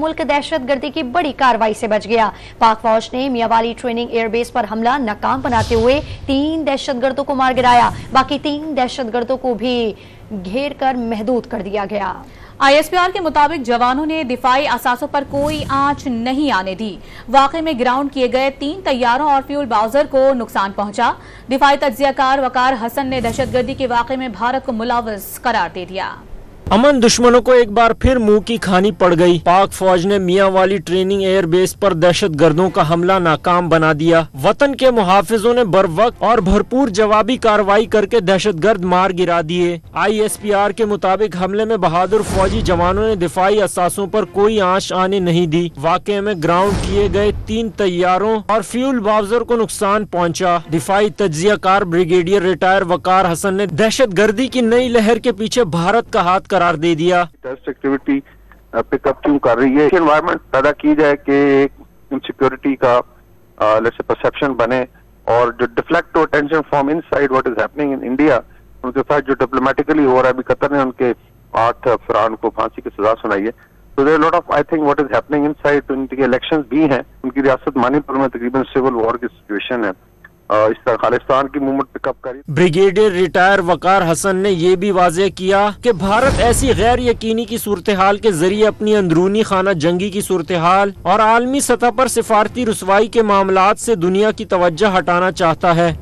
मुल्क दहशत गर्दी की बड़ी कार्रवाई से बच गया। पाक फौज ने मियांवाली ट्रेनिंग एयरबेस पर हमला नाकाम बनाते हुए 3 दहशतगर्दों को मार गिराया। बाकी 3 दहशतगर्दों को भी घेर कर महदूद कर दिया गया। ISPR के मुताबिक जवानों ने दिफाई असासों पर कोई आंच नहीं आने दी। वाक़े में ग्राउंड किए गए 3 तैयारों और फ्यूल बाउजर को नुकसान पहुंचा। दिफाई तज्जियाकार वकार हसन ने दहशतगर्दी के वाक़े में भारत को मुलव्वस करार दे दिया। अमन दुश्मनों को एक बार फिर मुंह की खानी पड़ गई। पाक फौज ने मियांवाली ट्रेनिंग एयर बेस पर दहशत गर्दों का हमला नाकाम बना दिया। वतन के मुहाफिजों ने बरवक्त और भरपूर जवाबी कार्रवाई करके दहशत गर्द मार गिरा दिए। ISPR के मुताबिक हमले में बहादुर फौजी जवानों ने दिफाई असासों पर कोई आंच आने नहीं दी। वाक़े में ग्राउंड किए गए 3 तैयारों और फ्यूल बाउजर को नुकसान पहुंचा। दिफाई तज्जियाकार ब्रिगेडियर रिटायर वकार हसन ने दहशत गर्दी की नई लहर के पीछे भारत का हाथ करार दे दिया। टेररिस्ट एक्टिविटी पिकअप क्यों कर रही है? एनवायरनमेंट पैदा की जाए कि एक इनसिक्योरिटी का परसेप्शन बने और जो deflect to attention from inside what is happening in India, उनके साथ जो डिप्लोमेटिकली हो रहा है। अभी कतर ने उनके 8 अफरान को फांसी की सजा सुनाई है। तो there lot of I think what is happening inside. उनके इलेक्शंस भी हैं, उनकी रियासत मानीपुर में तकरीबन सिविल वॉर की सिचुएशन है। इस तरह खालिस्तान की मूवमेंट पिकअप करी। ब्रिगेडियर रिटायर वकार हसन ने ये भी वाज़ेह किया कि भारत ऐसी गैर यकीनी की सूरत हाल के जरिए अपनी अंदरूनी खाना जंगी की सूरत हाल और आलमी सतह पर सिफारती रुसवाई के मामलात से दुनिया की तवज्जो हटाना चाहता है।